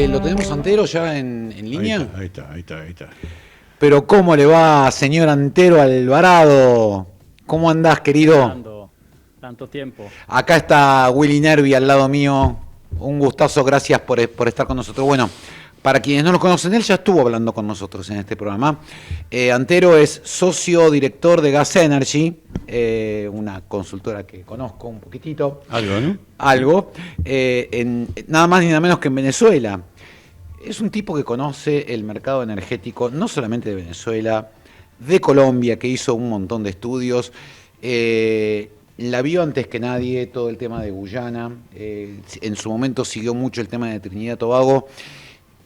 ¿Lo tenemos Antero ya en Ahí línea? está, ahí está, ahí está, ahí está. Pero ¿cómo le va, señor Antero Alvarado? ¿Cómo andás, querido? Fernando, tanto tiempo. Acá está Willy Nervi al lado mío. Un gustazo, gracias por estar con nosotros. Bueno, para quienes no lo conocen, él ya estuvo hablando con nosotros en este programa. Antero es socio director de Gas Energy, una consultora que conozco un poquitito. Algo, ¿no? Algo. Nada más ni nada menos que en Venezuela. Es un tipo que conoce el mercado energético, no solamente de Venezuela, de Colombia, que hizo un montón de estudios. La vio antes que nadie todo el tema de Guyana. En su momento siguió mucho el tema de Trinidad y Tobago.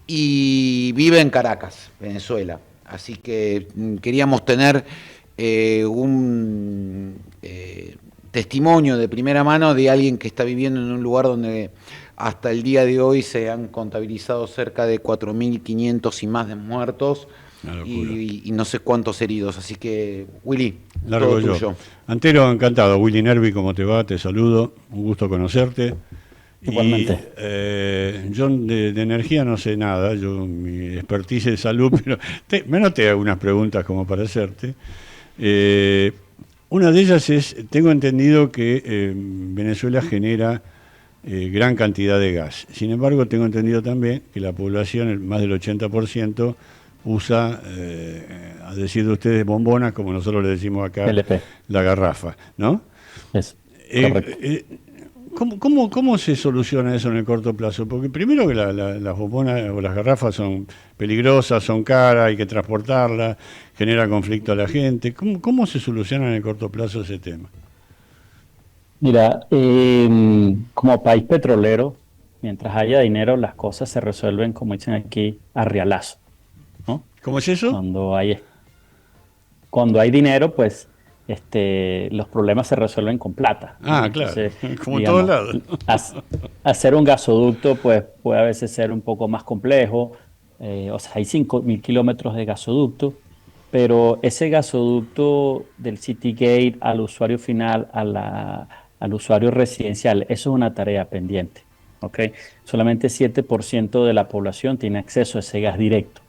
Y vive en Caracas, Venezuela. Así que queríamos tener un testimonio de primera mano de alguien que está viviendo en un lugar donde hasta el día de hoy se han contabilizado cerca de 4.500 y más de muertos y no sé cuántos heridos. Así que, Willy, Largo todo yo. tuyo. Antero, encantado. Willy Nervi, ¿cómo te va? Te saludo. Un gusto conocerte. Igualmente. Yo de energía no sé nada. Yo mi expertise es salud, pero me anoté algunas preguntas como para hacerte. Una de ellas es, tengo entendido que Venezuela genera gran cantidad de gas. Sin embargo, tengo entendido también que la población, más del 80%, usa, a decir de ustedes, bombonas, como nosotros le decimos acá, LP. la garrafa, ¿no? Es correcto. ¿Cómo se soluciona eso en el corto plazo? Porque primero que las bombonas o las garrafas son peligrosas, son caras, hay que transportarlas, genera conflicto a la gente. ¿Cómo se soluciona en el corto plazo ese tema? Mira, como país petrolero, mientras haya dinero, las cosas se resuelven, como dicen aquí, a rialazo, ¿no? ¿Cómo es eso? Cuando hay dinero, pues los problemas se resuelven con plata, ¿no? Ah, claro, Entonces, como en todos digamos, lados. hacer un gasoducto, pues puede a veces ser un poco más complejo. O sea, hay 5.000 kilómetros de gasoducto, pero ese gasoducto del Citygate al usuario final, al usuario residencial, eso es una tarea pendiente, ¿ok? Solamente 7% de la población tiene acceso a ese gas directo,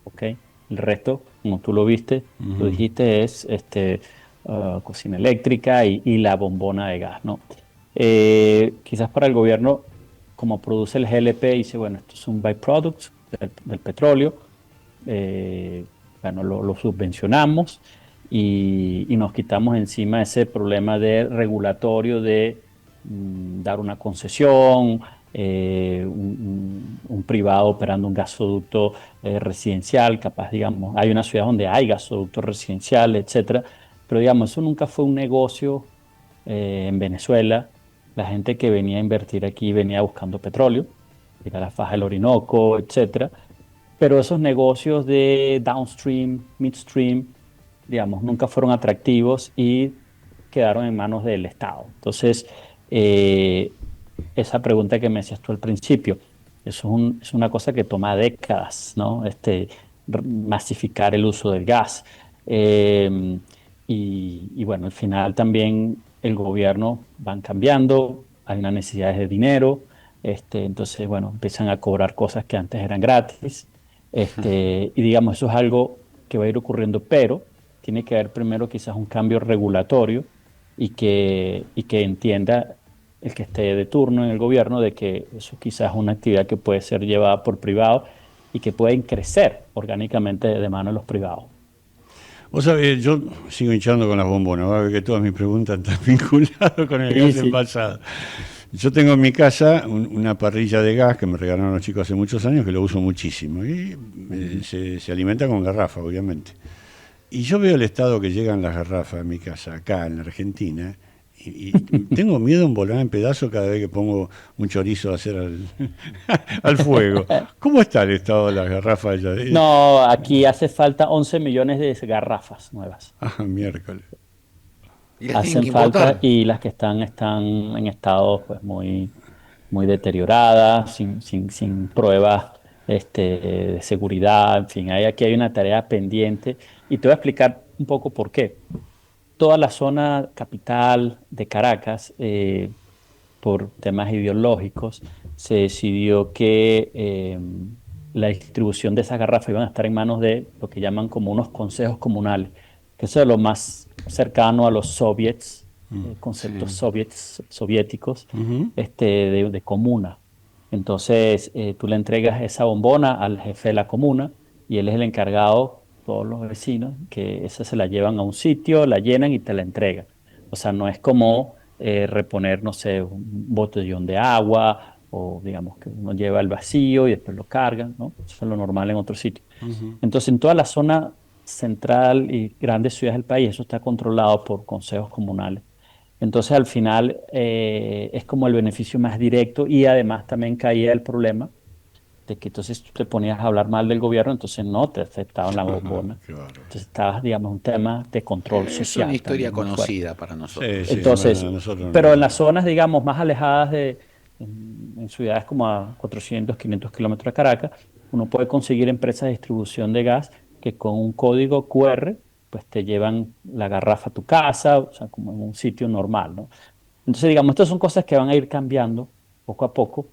¿ok? El resto, como tú lo viste, lo dijiste, es cocina eléctrica y la bombona de gas, ¿no? Quizás para el gobierno, como produce el GLP, dice, bueno, esto es un byproduct del petróleo, bueno, lo subvencionamos y nos quitamos encima ese problema de regulatorio de dar una concesión, un privado operando un gasoducto residencial, capaz, digamos, hay una ciudad donde hay gasoductos residenciales, etcétera, pero digamos, eso nunca fue un negocio en Venezuela. La gente que venía a invertir aquí venía buscando petróleo, ir a la faja del Orinoco, etcétera. Pero esos negocios de downstream, midstream, digamos, nunca fueron atractivos y quedaron en manos del Estado. Entonces, eh, esa pregunta que me hacías tú al principio, es una cosa que toma décadas, ¿no? Masificar el uso del gas. Eh, y bueno, al final también el gobierno van cambiando, hay una necesidad de dinero, entonces, bueno, empiezan a cobrar cosas que antes eran gratis. Y digamos, eso es algo que va a ir ocurriendo, pero tiene que haber primero quizás un cambio regulatorio y que entienda el que esté de turno en el gobierno de que eso quizás es una actividad que puede ser llevada por privados y que pueden crecer orgánicamente de mano de los privados. Vos sabés, yo sigo hinchando con las bombonas, va a ver que todas mis preguntas están vinculadas con el Sí, gas sí. envasado. Yo tengo en mi casa una parrilla de gas que me regalaron los chicos hace muchos años, que lo uso muchísimo, y se alimenta con garrafa, obviamente. Y yo veo el estado que llegan las garrafas en mi casa, acá en la Argentina, y tengo miedo en volar en pedazos cada vez que pongo un chorizo a hacer al fuego. ¿Cómo está el estado de las garrafas allá? No, aquí hace falta 11 millones de garrafas nuevas. Ah, miércoles. Y las tienen Hacen que falta importar. y las que están en estado pues muy deterioradas, sin pruebas de seguridad, en fin, aquí hay una tarea pendiente y te voy a explicar un poco por qué. Toda la zona capital de Caracas, por temas ideológicos, se decidió que la distribución de esas garrafas iban a estar en manos de lo que llaman como unos consejos comunales, que eso es lo más cercano a los soviets, conceptos Sí. soviéticos, Ujú. de comuna. Entonces, tú le entregas esa bombona al jefe de la comuna y él es el encargado, todos los vecinos, que esa se la llevan a un sitio, la llenan y te la entregan. O sea, no es como reponer, no sé, un botellón de agua o digamos que uno lleva el vacío y después lo cargan, ¿no? Eso es lo normal en otro sitio. Entonces, en toda la zona central y grandes ciudades del país, eso está controlado por consejos comunales. Entonces, al final, es como el beneficio más directo y además también caía el problema de que entonces tú te ponías a hablar mal del gobierno, entonces no te aceptaban la Ajá, bombona. qué bárbaro. Entonces, estaba, digamos, un tema de control Es una social historia también muy fuerte. conocida para nosotros. Sí, sí, bueno, Entonces, nosotros pero en no. las zonas, digamos, más alejadas en ciudades como a 400, 500 kilómetros de Caracas, uno puede conseguir empresas de distribución de gas que con un código QR, pues te llevan la garrafa a tu casa, o sea, como en un sitio normal, ¿no? Entonces, digamos, estas son cosas que van a ir cambiando poco a poco.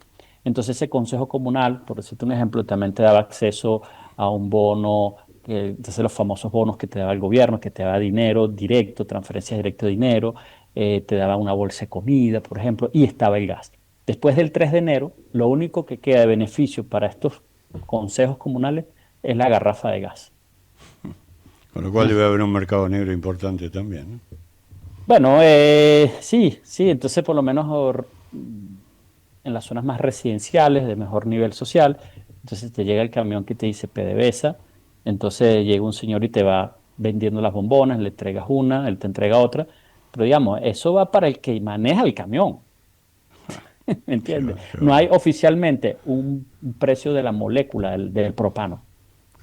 Entonces, ese consejo comunal, por decirte un ejemplo, también te daba acceso a un bono, entonces los famosos bonos que te daba el gobierno, que te daba dinero directo, transferencias directas de dinero, te daba una bolsa de comida, por ejemplo, y estaba el gas. Después del 3 de enero, lo único que queda de beneficio para estos consejos comunales es la garrafa de gas. Con lo cual debe haber un mercado negro importante también, ¿no? Bueno, sí, sí, entonces por lo menos en las zonas más residenciales de mejor nivel social, entonces te llega el camión que te dice PDVSA, entonces llega un señor y te va vendiendo las bombonas, le entregas una, él te entrega otra, pero digamos, eso va para el que maneja el camión, ¿me entiendes? Qué No hay bárbaro, oficialmente un precio de la molécula del propano.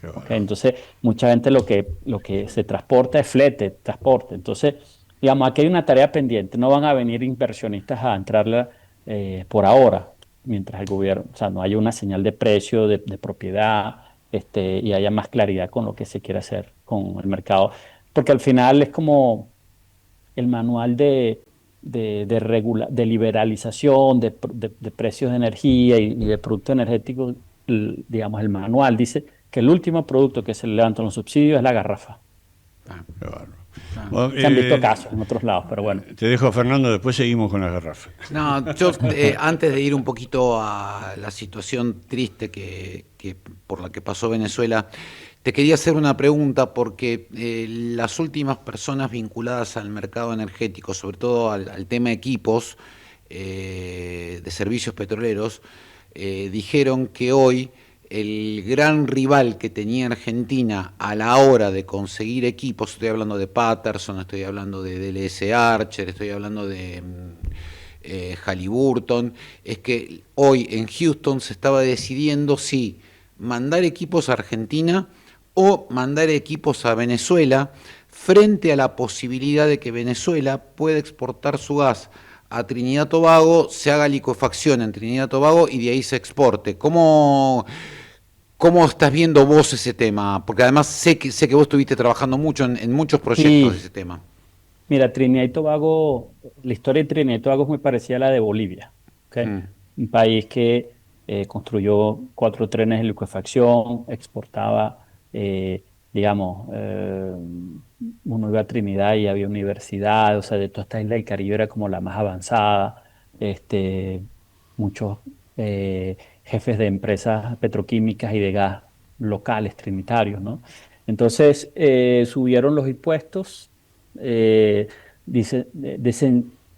qué ¿Ok? bárbaro. Entonces, mucha gente lo que se transporta es flete, transporte. Entonces, digamos, aquí hay una tarea pendiente. No van a venir inversionistas a entrarla por ahora, mientras el gobierno, o sea, no haya una señal de precio, de propiedad, y haya más claridad con lo que se quiere hacer con el mercado. Porque al final es como el manual de liberalización de precios de energía y de productos energéticos, digamos, el manual dice que el último producto que se le levantan los subsidios es la garrafa. Ah, Qué bárbaro. ah. Bueno, Se han visto casos en otros lados, pero bueno. te dejo, Fernando, después seguimos con las garrafas. No, yo antes de ir un poquito a la situación triste por la que pasó Venezuela, te quería hacer una pregunta porque las últimas personas vinculadas al mercado energético, sobre todo al tema equipos de servicios petroleros, dijeron que hoy el gran rival que tenía Argentina a la hora de conseguir equipos, estoy hablando de Patterson, estoy hablando de DLS Archer, estoy hablando de Halliburton, es que hoy en Houston se estaba decidiendo si mandar equipos a Argentina o mandar equipos a Venezuela frente a la posibilidad de que Venezuela pueda exportar su gas a Trinidad y Tobago, se haga licuefacción en Trinidad y Tobago y de ahí se exporte. ¿Cómo estás viendo vos ese tema? Porque además sé que vos estuviste trabajando mucho en muchos proyectos de Sí, ese tema. mira, Trinidad y Tobago, la historia de Trinidad y Tobago es muy parecida a la de Bolivia, ¿ok? Mm. Un país que construyó 4 trenes de licuefacción, exportaba, digamos, uno iba a Trinidad y había universidad, o sea, de toda esta isla del Caribe era como la más avanzada, este, muchos jefes de empresas petroquímicas y de gas locales, trinitarios, ¿no? Entonces, subieron los impuestos, eh,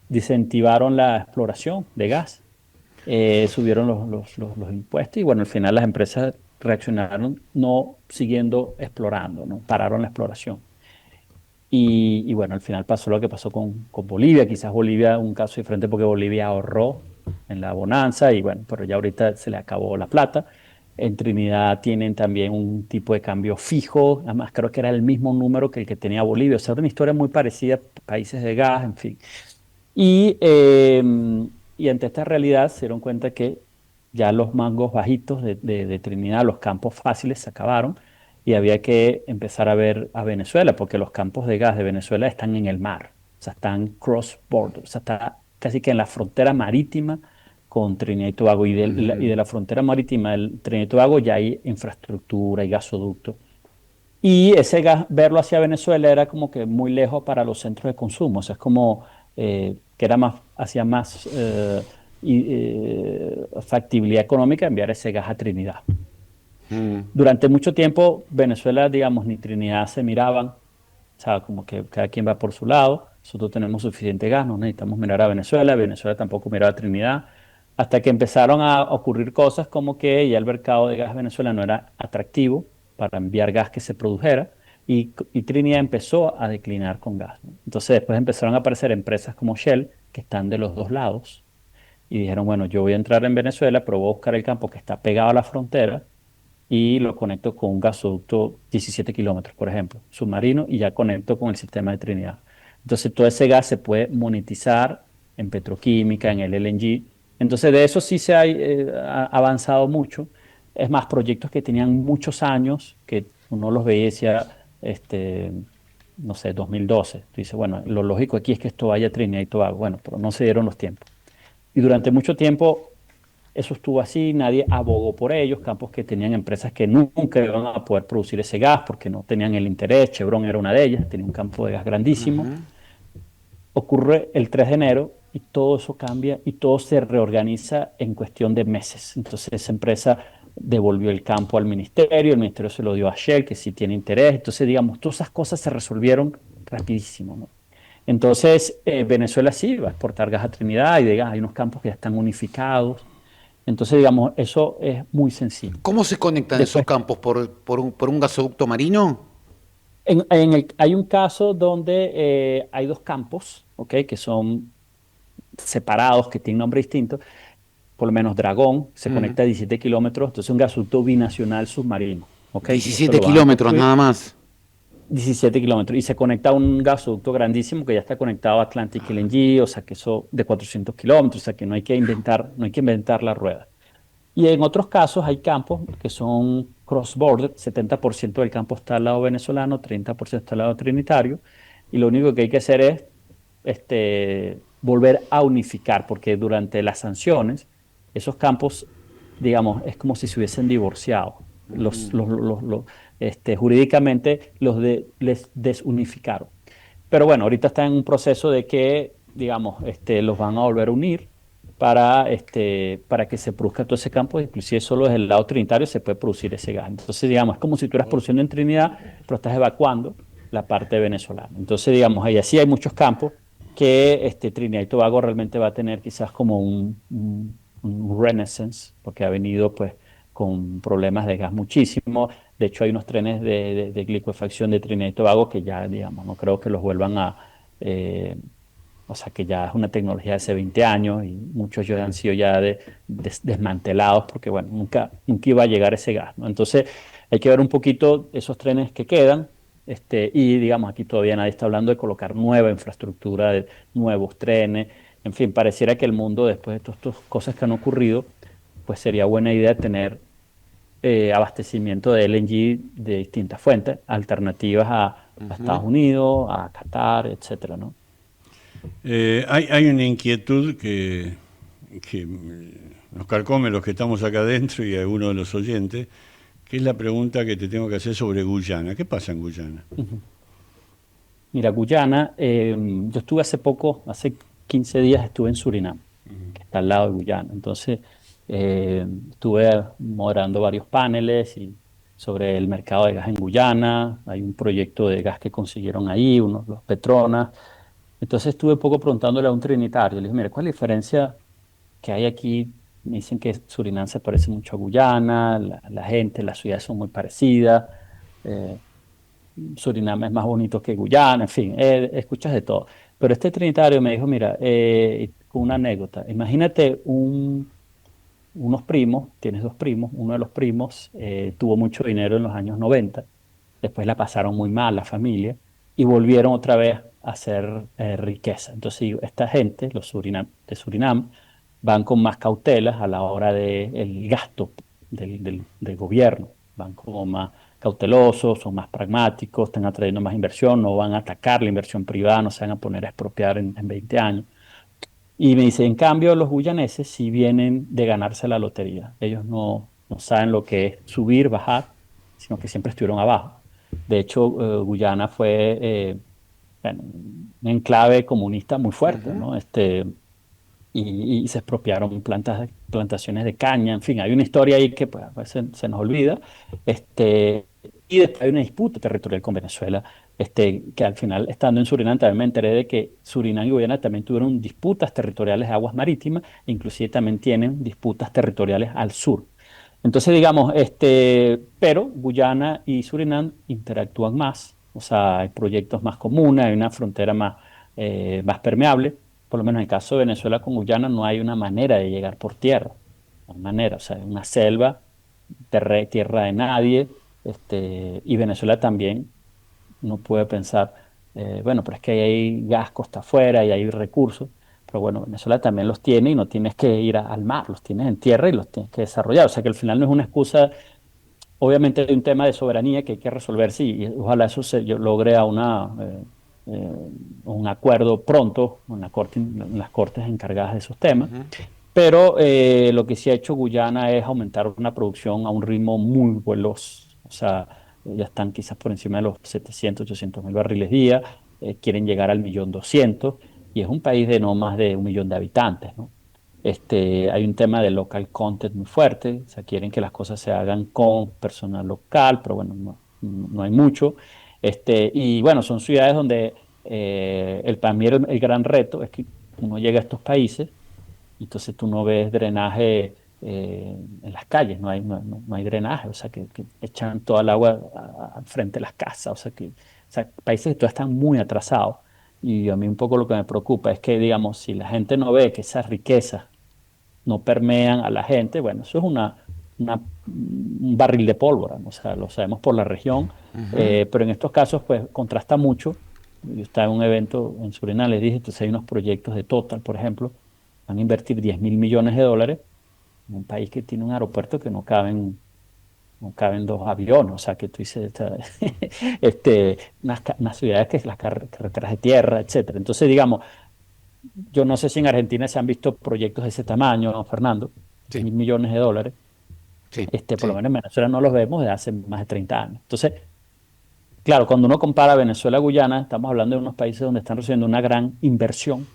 desincentivaron la exploración de gas, subieron los impuestos y bueno, al final las empresas reaccionaron no siguiendo explorando, ¿no? Pararon la exploración. Y bueno, al final pasó lo que pasó con Bolivia, quizás Bolivia un caso diferente porque Bolivia ahorró en la bonanza y bueno, pero ya ahorita se le acabó la plata. En Trinidad tienen también un tipo de cambio fijo, además creo que era el mismo número que el que tenía Bolivia, o sea, era una historia muy parecida, países de gas, en fin. Y, eh, y ante esta realidad se dieron cuenta que ya los mangos bajitos de Trinidad, los campos fáciles se acabaron y había que empezar a ver a Venezuela, porque los campos de gas de Venezuela están en el mar, o sea, están cross border, o sea, está casi que en la frontera marítima con Trinidad y Tobago. Y de la frontera marítima del Trinidad y Tobago ya hay infraestructura y gasoducto. Y ese gas, verlo hacia Venezuela era como que muy lejos para los centros de consumo. O sea, es como que era más, hacía más factibilidad económica enviar ese gas a Trinidad. Mm. Durante mucho tiempo, Venezuela, digamos, ni Trinidad se miraban. O sea, como que cada quien va por su lado. Nosotros tenemos suficiente gas, no necesitamos mirar a Venezuela. Venezuela tampoco miraba a Trinidad. Hasta que empezaron a ocurrir cosas como que ya el mercado de gas venezolano era atractivo para enviar gas que se produjera y Trinidad empezó a declinar con gas, ¿no? Entonces después empezaron a aparecer empresas como Shell que están de los dos lados y dijeron, bueno, yo voy a entrar en Venezuela, pero voy a buscar el campo que está pegado a la frontera y lo conecto con un gasoducto 17 kilómetros, por ejemplo, submarino, y ya conecto con el sistema de Trinidad. Entonces todo ese gas se puede monetizar en petroquímica, en el LNG. Entonces de eso sí se ha avanzado mucho. Es más, proyectos que tenían muchos años, que uno los veía y decía, no sé, 2012. Tú dices, bueno, lo lógico aquí es que esto vaya a Trinidad y Tobago. Bueno, pero no se dieron los tiempos. Y durante mucho tiempo eso estuvo así, nadie abogó por ellos, campos que tenían empresas que nunca iban a poder producir ese gas porque no tenían el interés. Chevron era una de ellas, tenía un campo de gas grandísimo. Ocurre el 3 de enero y todo eso cambia y todo se reorganiza en cuestión de meses. Entonces esa empresa devolvió el campo al ministerio, el ministerio se lo dio a Shell, que sí tiene interés. Entonces, digamos, todas esas cosas se resolvieron rapidísimo, ¿no? Entonces, Venezuela sí va a exportar gas a Trinidad y de gas, hay unos campos que ya están unificados. Entonces, digamos, eso es muy sencillo. ¿Cómo se conectan esos Después, campos? ¿Por un gasoducto marino? hay un caso donde hay dos campos, ¿ok? Que son separados, que tienen nombre distinto. Por lo menos Dragón se Mm. conecta a 17 kilómetros, entonces es un gasoducto binacional submarino, ¿ok? Y eso 17 lo van a kilómetros construir nada más. 17 kilómetros y se conecta a un gasoducto grandísimo que ya está conectado a Atlantic LNG, o sea que eso de 400 kilómetros, o sea que no hay que inventar la rueda. Y en otros casos hay campos que son cross-border, 70% del campo está al lado venezolano, 30% está al lado trinitario, y lo único que hay que hacer es volver a unificar, porque durante las sanciones, esos campos, digamos, es como si se hubiesen divorciado. Jurídicamente les desunificaron. Pero bueno, ahorita están en un proceso de que, digamos, los van a volver a unir para que se produzca todo ese campo, inclusive solo desde el lado trinitario se puede producir ese gas. Entonces, digamos, es como si tú estuvieras produciendo en Trinidad, pero estás evacuando la parte venezolana. Entonces, digamos, ahí así hay muchos campos que Trinidad y Tobago realmente va a tener quizás como un renaissance, porque ha venido pues con problemas de gas muchísimo. De hecho, hay unos trenes de licuefacción de Trinidad y Tobago que ya, digamos, no creo que los vuelvan eh, o sea, que ya es una tecnología de hace 20 años y muchos ya han sido ya desmantelados porque, bueno, nunca iba a llegar ese gas, ¿no? Entonces, hay que ver un poquito esos trenes que quedan. Y digamos, aquí todavía nadie está hablando de colocar nueva infraestructura, de nuevos trenes. En fin, pareciera que el mundo, después de todas estas cosas que han ocurrido, pues sería buena idea tener abastecimiento de LNG de distintas fuentes, alternativas a Estados Unidos, a Qatar, etcétera, ¿no? Hay una inquietud que nos carcome los que estamos acá adentro y a algunos de los oyentes, que es la pregunta que te tengo que hacer sobre Guyana. ¿Qué pasa en Guyana? Ujú. Mira, Guyana, yo estuve hace 15 días estuve en Surinam, que está al lado de Guyana. Entonces, estuve moderando varios paneles sobre el mercado de gas en Guyana. Hay un proyecto de gas que consiguieron ahí, los Petronas. Entonces estuve un poco preguntándole a un trinitario. Le dije, mira, ¿cuál es la diferencia que hay aquí? Me dicen que Surinam se parece mucho a Guyana, la gente, las ciudades son muy parecidas. eh, Surinam es más bonito que Guyana, en fin, escuchas de todo. Pero este trinitario me dijo, mira, con una anécdota, imagínate unos primos, tienes dos primos, uno de los primos tuvo mucho dinero en los años 90, después la pasaron muy mal la familia y volvieron otra vez a hacer riqueza. Entonces, digo, esta gente, de Surinam, van con más cautelas a la hora del gasto del gobierno, van como más cautelosos, son más pragmáticos, están atrayendo más inversión, no van a atacar la inversión privada, no se van a poner a expropiar en 20 años. Y me dice, en cambio, los guyaneses sí vienen de ganarse la lotería. Ellos no saben lo que es subir, bajar, sino que siempre estuvieron abajo. De hecho, Guyana fue bueno, un enclave comunista muy fuerte, Ujú. ¿no? Y se expropiaron plantaciones de caña, en fin, hay una historia ahí que pues, a veces se nos olvida. Y después hay una disputa territorial con Venezuela, que al final, estando en Surinam, también me enteré de que Surinam y Guyana también tuvieron disputas territoriales de aguas marítimas, inclusive también tienen disputas territoriales al sur. Entonces, digamos, pero Guyana y Surinam interactúan más, o sea, hay proyectos más comunes, hay una frontera más permeable. Por lo menos en el caso de Venezuela con Guyana no hay una manera de llegar por tierra, no hay manera, o sea, es una selva, tierra de nadie, y Venezuela también no puede pensar, bueno, pero es que hay gas costa afuera y hay recursos. Pero bueno, Venezuela también los tiene y no tienes que ir al mar, los tienes en tierra y los tienes que desarrollar. O sea que al final no es una excusa, obviamente hay un tema de soberanía que hay que resolverse y ojalá eso yo logre un acuerdo pronto en las cortes encargadas de esos temas. Ujú. Pero lo que sí ha hecho Guyana es aumentar una producción a un ritmo muy veloz. O sea, ya están quizás por encima de los 700, 800 mil barriles día, quieren llegar al 1.200.000 y es un país de no más de 1 millón de habitantes, ¿no? Hay un tema de local content muy fuerte, o sea, quieren que las cosas se hagan con personal local, pero bueno, no hay mucho. Y bueno, son ciudades donde para mí el gran reto es que uno llega a estos países y entonces tú no ves drenaje en las calles, no hay drenaje, o sea, que echan toda el agua al frente de las casas, o sea, países que todavía están muy atrasados. Y a mí un poco lo que me preocupa es que, digamos, si la gente no ve que esas riquezas no permean a la gente, bueno, eso es un barril de pólvora, ¿no? O sea, lo sabemos por la región, Ujú. pero en estos casos, pues, contrasta mucho. Yo estaba en un evento en Surinam, les dije, entonces hay unos proyectos de Total, por ejemplo, van a invertir 10.000 millones de dólares en un país que tiene un aeropuerto que no caben dos aviones, o sea, que tú dices, unas ciudades que es las carreteras de tierra, etcétera. Entonces, digamos, yo no sé si en Argentina se han visto proyectos de ese tamaño, ¿no, Fernando? diez Sí, mil millones de dólares. sí, Por lo sí. menos en Venezuela no los vemos desde hace más de 30 años. Entonces, claro, cuando uno compara Venezuela-Guyana, estamos hablando de unos países donde están recibiendo una gran inversión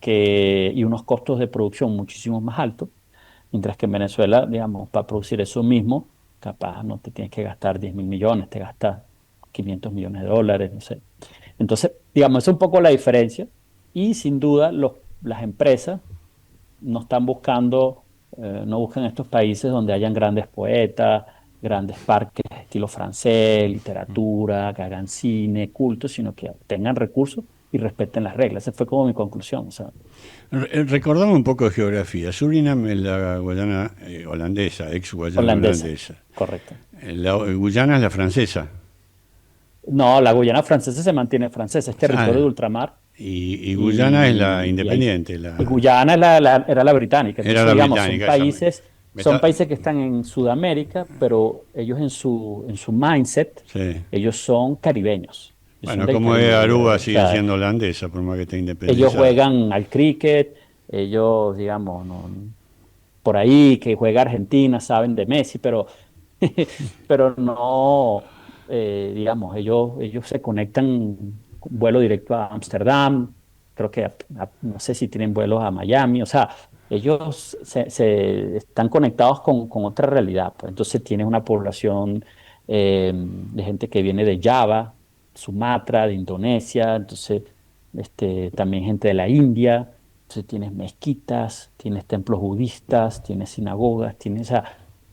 y unos costos de producción muchísimo más altos, mientras que en Venezuela, digamos, para producir eso mismo, capaz no te tienes que gastar 10.000 millones, te gastas 500 millones de dólares, no sé. Entonces, digamos, esa es un poco la diferencia y sin duda las empresas no están buscando, no buscan estos países donde hayan grandes poetas, grandes parques de estilo francés, literatura, que hagan cine, culto, sino que tengan recursos y respeten las reglas. Esa fue como mi conclusión. O sea, Recordame un poco de geografía. Surinam es la Guayana holandesa, ex Guayana holandesa, holandesa. correcto. La Guyana es la francesa. No, la Guyana francesa se mantiene francesa, es territorio de Ah, ultramar y Guyana es la y independiente, Guyana era la británica. era Entonces, la digamos, británica, esa me, me son está- países que están en Sudamérica, pero ellos en su mindset, sí. ellos son caribeños. Ellos son Bueno, del como es Caribe. Aruba O sigue sea, siendo holandesa, por más que esté ellos independizada. juegan al cricket, ellos, digamos, por ahí que juega Argentina, saben de Messi, pero no, digamos, ellos se conectan vuelo directo a Ámsterdam, creo que no sé si tienen vuelos a Miami, o sea, ellos se están conectados con otra realidad, pues. Entonces tienes una población de gente que viene de Java, Sumatra, de Indonesia, entonces también gente de la India, entonces tienes mezquitas, tienes templos budistas, tienes sinagogas, o sea,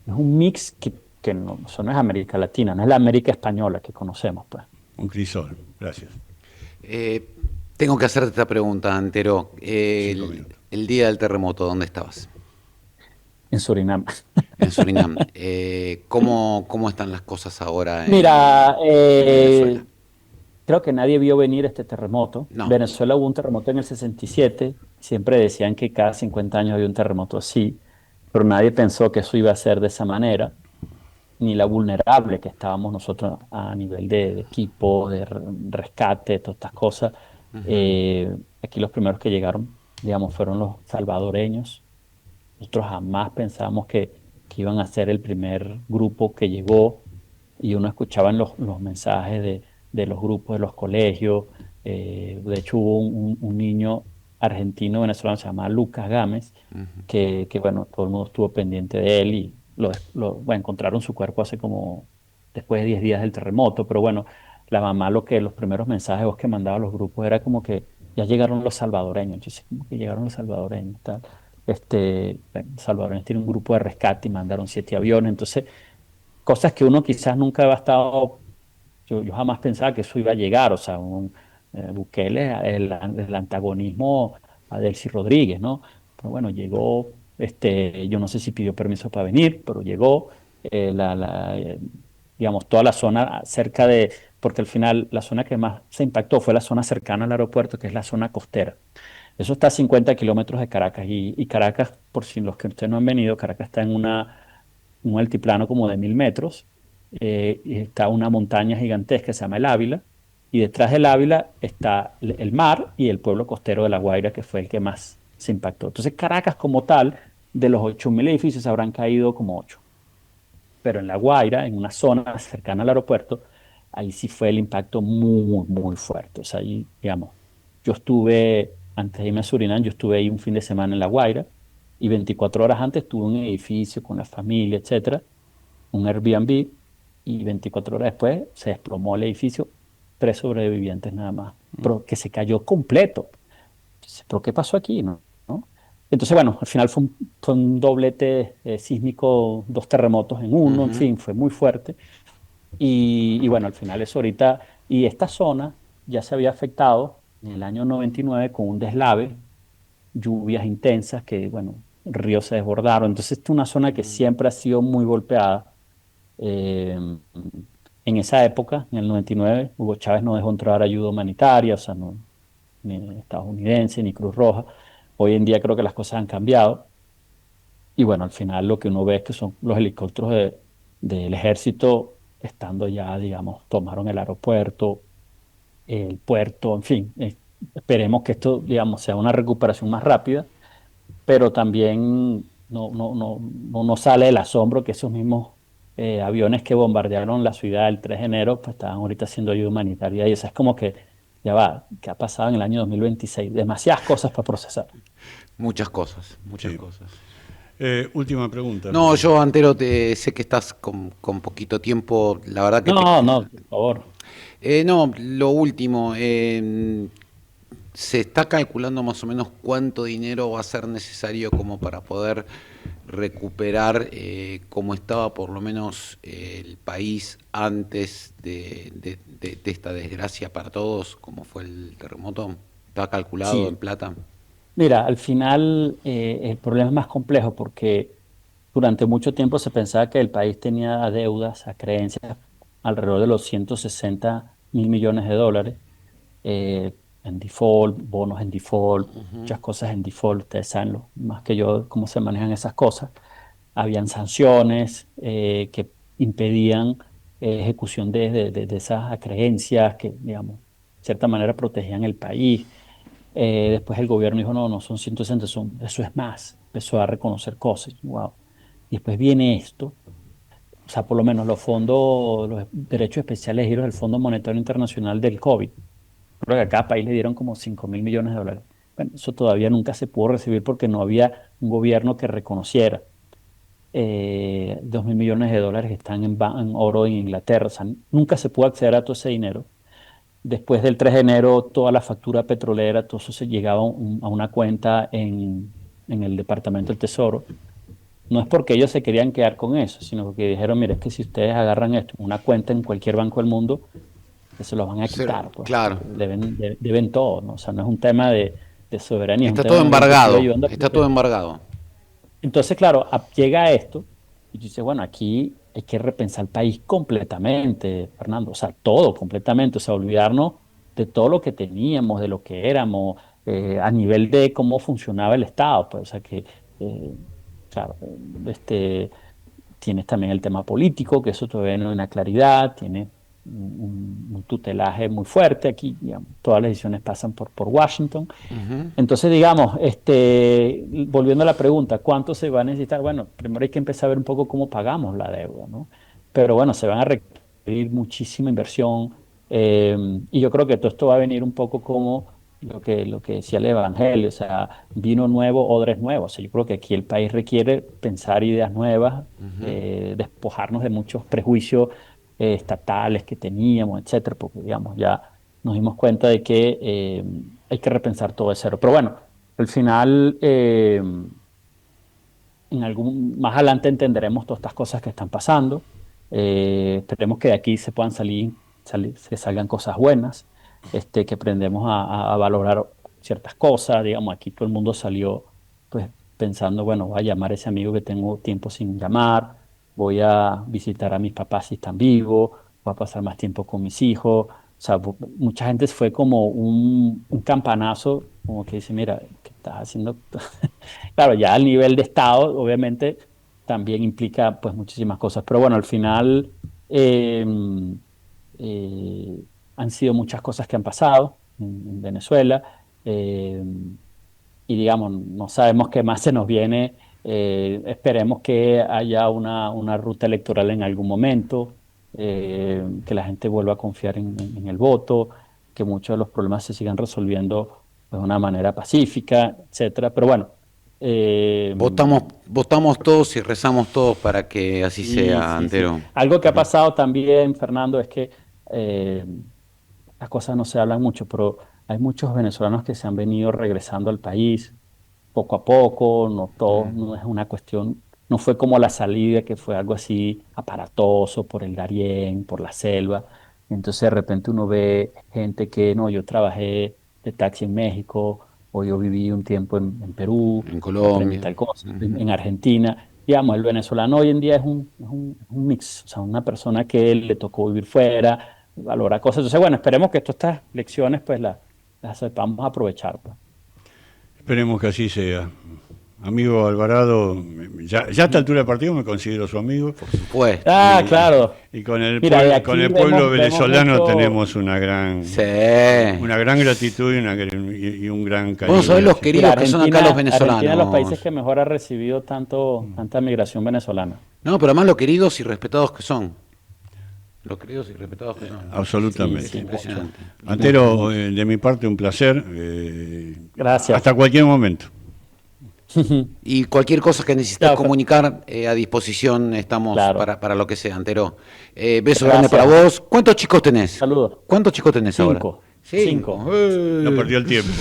es un mix que no, eso no es América Latina, no es la América española que conocemos, pues. Un crisol, gracias. Eh, Tengo que hacerte esta pregunta, Antero. 5 minutos. El día del terremoto, ¿dónde estabas? En Surinam. En Surinam. ¿Cómo están las cosas ahora Mira, en Venezuela? creo que nadie vio venir este terremoto. No. Venezuela hubo un terremoto en el 67, siempre decían que cada 50 años había un terremoto así, pero nadie pensó que eso iba a ser de esa manera, ni la vulnerable que estábamos nosotros a nivel de equipo, de rescate, todas estas cosas. Ujú. Eh, Aquí los primeros que llegaron. digamos, fueron los salvadoreños. Nosotros jamás pensamos que iban a ser el primer grupo que llegó y uno escuchaba en los mensajes de los grupos de los colegios. De hecho, hubo un niño argentino venezolano, se llamaba Lucas Gámez, bueno, todo el mundo estuvo pendiente de él y bueno, encontraron su cuerpo hace como después de 10 días del terremoto, pero bueno, la mamá los primeros mensajes que mandaba a los grupos era como que ya llegaron los salvadoreños. Yo sé como que llegaron los salvadoreños, tal. Bueno, salvadoreños tiene un grupo de rescate y mandaron 7 aviones, entonces cosas que uno quizás nunca había estado, yo jamás pensaba que eso iba a llegar, o sea, Bukele, el antagonismo a Delcy Rodríguez, ¿no? Pero bueno, llegó, yo no sé si pidió permiso para venir, pero llegó, digamos, toda la zona cerca porque al final la zona que más se impactó fue la zona cercana al aeropuerto, que es la zona costera. Eso está a 50 kilómetros de Caracas y Caracas, por si los que ustedes no han venido, Caracas está en un altiplano como de 1000 metros, y está una montaña gigantesca que se llama el Ávila, y detrás del Ávila está el mar y el pueblo costero de La Guaira, que fue el que más se impactó. Entonces Caracas como tal, de los 8000 edificios habrán caído como 8, pero en La Guaira, en una zona cercana al aeropuerto, ahí sí fue el impacto muy, muy fuerte. O sea, ahí, digamos, yo estuve, antes de irme a Surinam, yo estuve ahí un fin de semana en La Guaira y 24 horas antes estuve en un edificio con la familia, etcétera, un Airbnb, y 24 horas después se desplomó el edificio, 3 sobrevivientes nada más, pero que se cayó completo. Entonces, ¿pero qué pasó aquí? ¿No? ¿No? Entonces, bueno, al final fue un doblete sísmico, 2 terremotos en uno, en fin, fue muy fuerte. Y bueno, al final eso ahorita, y esta zona ya se había afectado en el año 99 con un deslave, lluvias intensas que, bueno, ríos se desbordaron. Entonces, esta es una zona que siempre ha sido muy golpeada. Eh, en esa época, en el 99, Hugo Chávez no dejó entrar ayuda humanitaria, o sea, no, ni estadounidense, ni Cruz Roja. Hoy en día creo que las cosas han cambiado. Y bueno, al final lo que uno ve es que son los helicópteros del ejército estando ya, digamos, tomaron el aeropuerto, el puerto, en fin. Esperemos que esto, digamos, sea una recuperación más rápida, pero también no sale el asombro que esos mismos aviones que bombardearon la ciudad el 3 de enero, pues estaban ahorita haciendo ayuda humanitaria y eso es como que, ya va, ¿qué ha pasado en el año 2026? Demasiadas cosas para procesar. Muchas cosas, muchas Sí. cosas. Última pregunta. No, yo, Antero, sé que estás con poquito tiempo. La verdad que No, no, por favor. no, lo último. ¿Se está calculando más o menos cuánto dinero va a ser necesario como para poder recuperar como estaba por lo menos el país antes de esta desgracia para todos, como fue el terremoto? ¿Está calculado en Sí, plata? mira, al final el problema es más complejo porque durante mucho tiempo se pensaba que el país tenía deudas, a creencias, alrededor de los 160.000 millones de dólares, en default, bonos en default, muchas cosas en default. Ustedes saben más que yo cómo se manejan esas cosas. Habían sanciones que impedían ejecución de esas creencias que, digamos, de cierta manera protegían el país. Después el gobierno dijo, no, no son 160, eso es más. Empezó a reconocer cosas. Wow. Y después viene esto, o sea, por lo menos los fondos, los derechos especiales giros del Fondo Monetario Internacional del COVID. Creo que a cada país le dieron como 5.000 millones de dólares. Bueno, eso todavía nunca se pudo recibir porque no había un gobierno que reconociera. 2.000 millones de dólares están en oro en Inglaterra. O sea, nunca se pudo acceder a todo ese dinero. Después del 3 de enero, toda la factura petrolera, todo eso se llegaba a una cuenta en el Departamento del Tesoro. No es porque ellos se querían quedar con eso, sino porque dijeron, mire, es que si ustedes agarran esto en una cuenta en cualquier banco del mundo, que se los van a quitar, pues, Claro. porque deben todo, ¿no? O sea, no es un tema de soberanía, es un Está todo tema de que estoy embargado, ayudando a está todo embargado. entonces, claro, llega esto y tú dices, bueno, aquí hay que repensar el país completamente, Fernando, o sea, todo completamente, o sea, olvidarnos de todo lo que teníamos, de lo que éramos, a nivel de cómo funcionaba el Estado, pues, o sea, eh, claro, tienes también el tema político, que eso todavía no hay una claridad, tiene un tutelaje muy fuerte. Aquí, digamos, todas las decisiones pasan por Washington. Ujú. Entonces, digamos, volviendo a la pregunta, ¿cuánto se va a necesitar? Bueno, primero hay que empezar a ver un poco cómo pagamos la deuda, ¿no? Pero bueno, se van a requerir muchísima inversión, y yo creo que todo esto va a venir un poco como lo que decía el Evangelio, o sea, vino nuevo, odres nuevos. O sea, yo creo que aquí el país requiere pensar ideas nuevas, despojarnos de muchos prejuicios estatales que teníamos, etcétera, porque digamos, ya nos dimos cuenta de que hay que repensar todo de cero. Pero bueno, al final, más adelante entenderemos todas estas cosas que están pasando. Esperemos que de aquí se puedan que salgan cosas buenas, que aprendemos a valorar ciertas cosas. Digamos, aquí todo el mundo salió pues pensando, bueno, voy a llamar a ese amigo que tengo tiempo sin llamar, voy a visitar a mis papás si están vivos, voy a pasar más tiempo con mis hijos. O sea, mucha gente fue como un campanazo, como que dice, mira, ¿qué estás haciendo? Claro, ya al nivel de Estado, obviamente, también implica pues muchísimas cosas. Pero bueno, al final eh, han sido muchas cosas que han pasado en Venezuela, eh, y digamos, no sabemos qué más se nos viene. Esperemos que haya una ruta electoral en algún momento, que la gente vuelva a confiar en el voto, que muchos de los problemas se sigan resolviendo de una manera pacífica, etcétera. Pero bueno, Votamos todos y rezamos todos para que así sí, sea, sí, sí. Antero. Algo que ha pasado también, Fernando, es que eh, las cosas no se hablan mucho, pero hay muchos venezolanos que se han venido regresando al país poco a poco. No todo, no es una cuestión, no fue como la salida, que fue algo así aparatoso por el Darién, por la selva. Entonces de repente uno ve gente que, no, yo trabajé de taxi en México, o yo viví un tiempo en Perú, En aprendí Colombia. tal cosa, Ujú. en Argentina. Digamos, el venezolano hoy en día es un mix, o sea, una persona que le tocó vivir fuera, valora cosas. Entonces, bueno, esperemos que todas estas lecciones pues las sepamos aprovechar, pues. Esperemos que así sea. Amigo Alvarado, ya a esta altura del partido me considero su amigo. Por supuesto. Ah, claro. Y con el, Mira, de con aquí el pueblo vemos venezolano mucho. tenemos Sí. una gran gratitud y un gran Vos sabés cariño. los Sí. Mira, queridos que son acá los Argentina es de los países venezolanos. que mejor ha recibido tanta migración venezolana. No, pero además los queridos y respetados que son. Los queridos y respetados que son. Sí, Es Absolutamente. sí, mucho. impresionante. Antero, de mi parte un placer. Gracias. Hasta cualquier momento. Y cualquier cosa que necesites Chao, comunicar, a disposición estamos claro. para lo que sea, Antero. Beso grande para Gracias. vos. ¿Cuántos chicos tenés? Saludos. ¿Cuántos chicos tenés ahora? 5. Cinco. 5. No perdió el tiempo.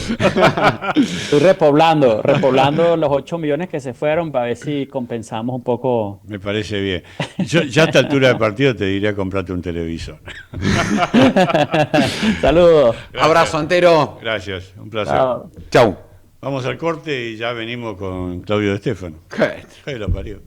Estoy repoblando los 8 millones que se fueron para ver si compensamos un poco. Me parece bien. Yo ya a esta altura del partido te diría comprarte un televisor. Saludos. Abrazo, Antero. Gracias, un placer. Chao. Chau. Vamos al corte y ya venimos con Claudio De Stefano. ¿Qué? Ahí lo parió.